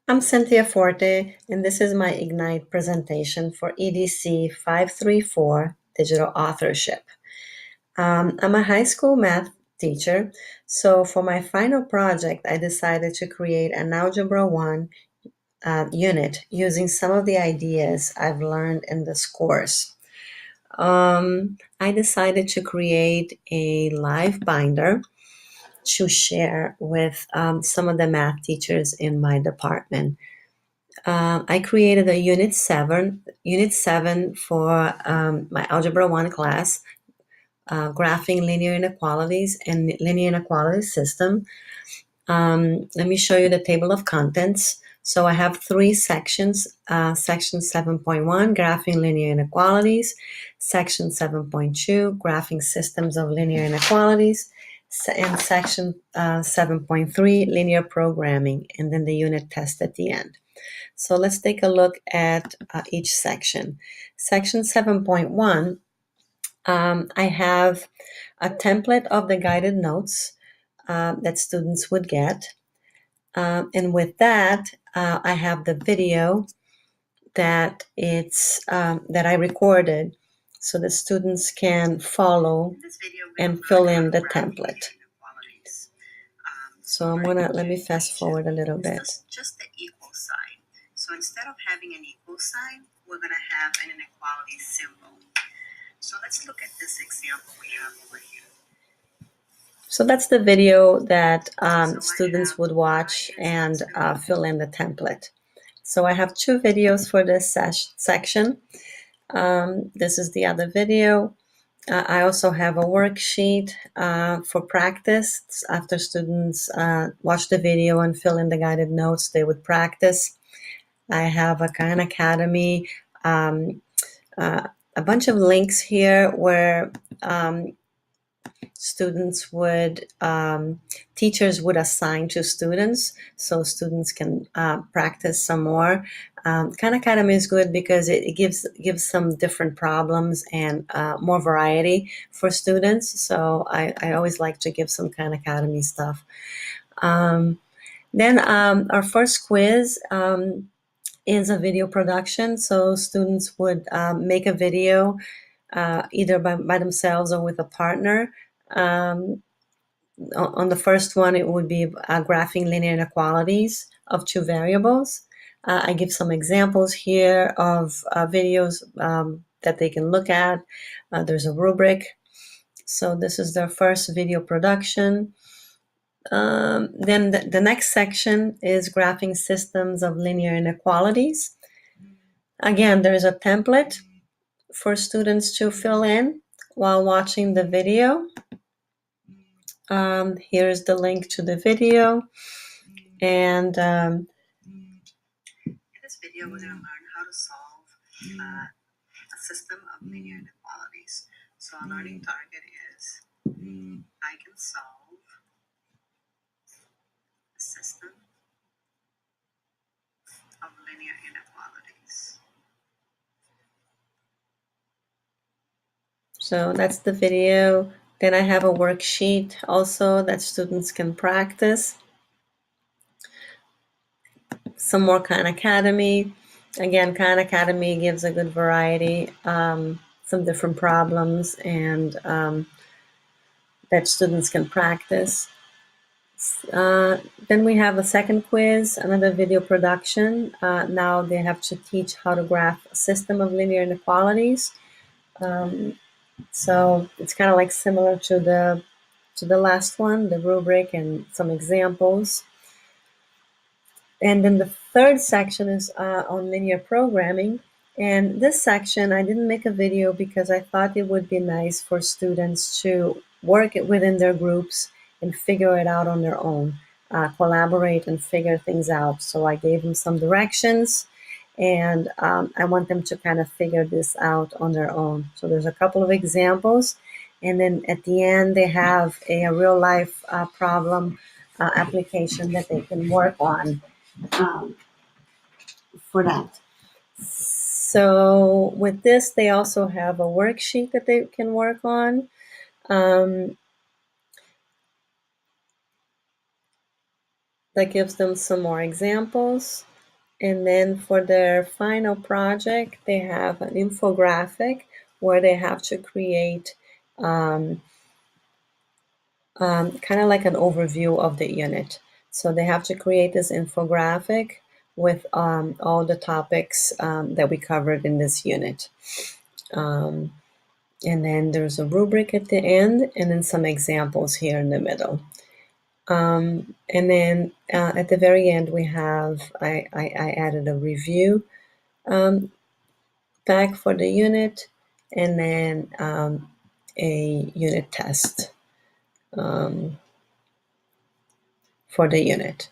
I'm Cynthia Forte, and this is my Ignite presentation for EDC 534, Digital Authorship. I'm a high school math teacher, so for my final project, I decided to create an Algebra 1 unit using some of the ideas I've learned in this course. I decided to create a live binder to share with some of the math teachers in my department. I created a unit 7 for my Algebra 1 class, graphing linear inequalities and linear inequality system. Let me show you the table of contents. So I have 3 sections. Section 7.1, graphing linear inequalities. Section 7.2, graphing systems of linear inequalities. And section 7.3, linear programming, and then the unit test at the end. So let's take a look at each section. Section 7.1, I have a template of the guided notes that students would get. And with that, I have the video that I recorded so the students can follow and fill in the template. So let me fast forward a little bit. Just the equal sign. So instead of having an equal sign, we're going to have an inequality symbol. So let's look at this example we have over here. So that's the video that students would watch and fill in the template. So I have 2 videos for this section. This is the other video. I also have a worksheet for practice. After students watch the video and fill in the guided notes, they would practice. I have a Khan Academy, a bunch of links here where students would, teachers would assign to students so students can practice some more. Khan Academy is good because it gives some different problems and more variety for students. So I always like to give some Khan Academy stuff. Then our first quiz is a video production. So students would make a video either by themselves or with a partner. On the first one, it would be graphing linear inequalities of 2 variables. I give some examples here of videos that they can look at. There's a rubric. So this is their first video production. Then the next section is graphing systems of linear inequalities. Again, there's a template for students to fill in while watching the video. Here's the link to the video. And in this video, we're going to learn how to solve a system of linear inequalities. So our learning target is I can solve a system of linear inequalities. So that's the video. Then I have a worksheet also that students can practice. Some more Khan Academy. Again, Khan Academy gives a good variety, some different problems, and that students can practice. Then we have a second quiz, another video production. Now they have to teach how to graph a system of linear inequalities. So it's kind of like similar to the last one, the rubric and some examples. And then the third section is on linear programming. And this section, I didn't make a video because I thought it would be nice for students to work it within their groups and figure it out on their own, collaborate and figure things out. So I gave them some directions, and I want them to kind of figure this out on their own. So there's a couple of examples. And then at the end, they have a real life problem application that they can work on for that. So with this, they also have a worksheet that they can work on. That gives them some more examples. And then for their final project, they have an infographic where they have to create kind of like an overview of the unit. So they have to create this infographic with all the topics that we covered in this unit. Um, and then there's a rubric at the end, and then some examples here in the middle. And then at the very end, we have, I added a review pack for the unit, and then a unit test for the unit.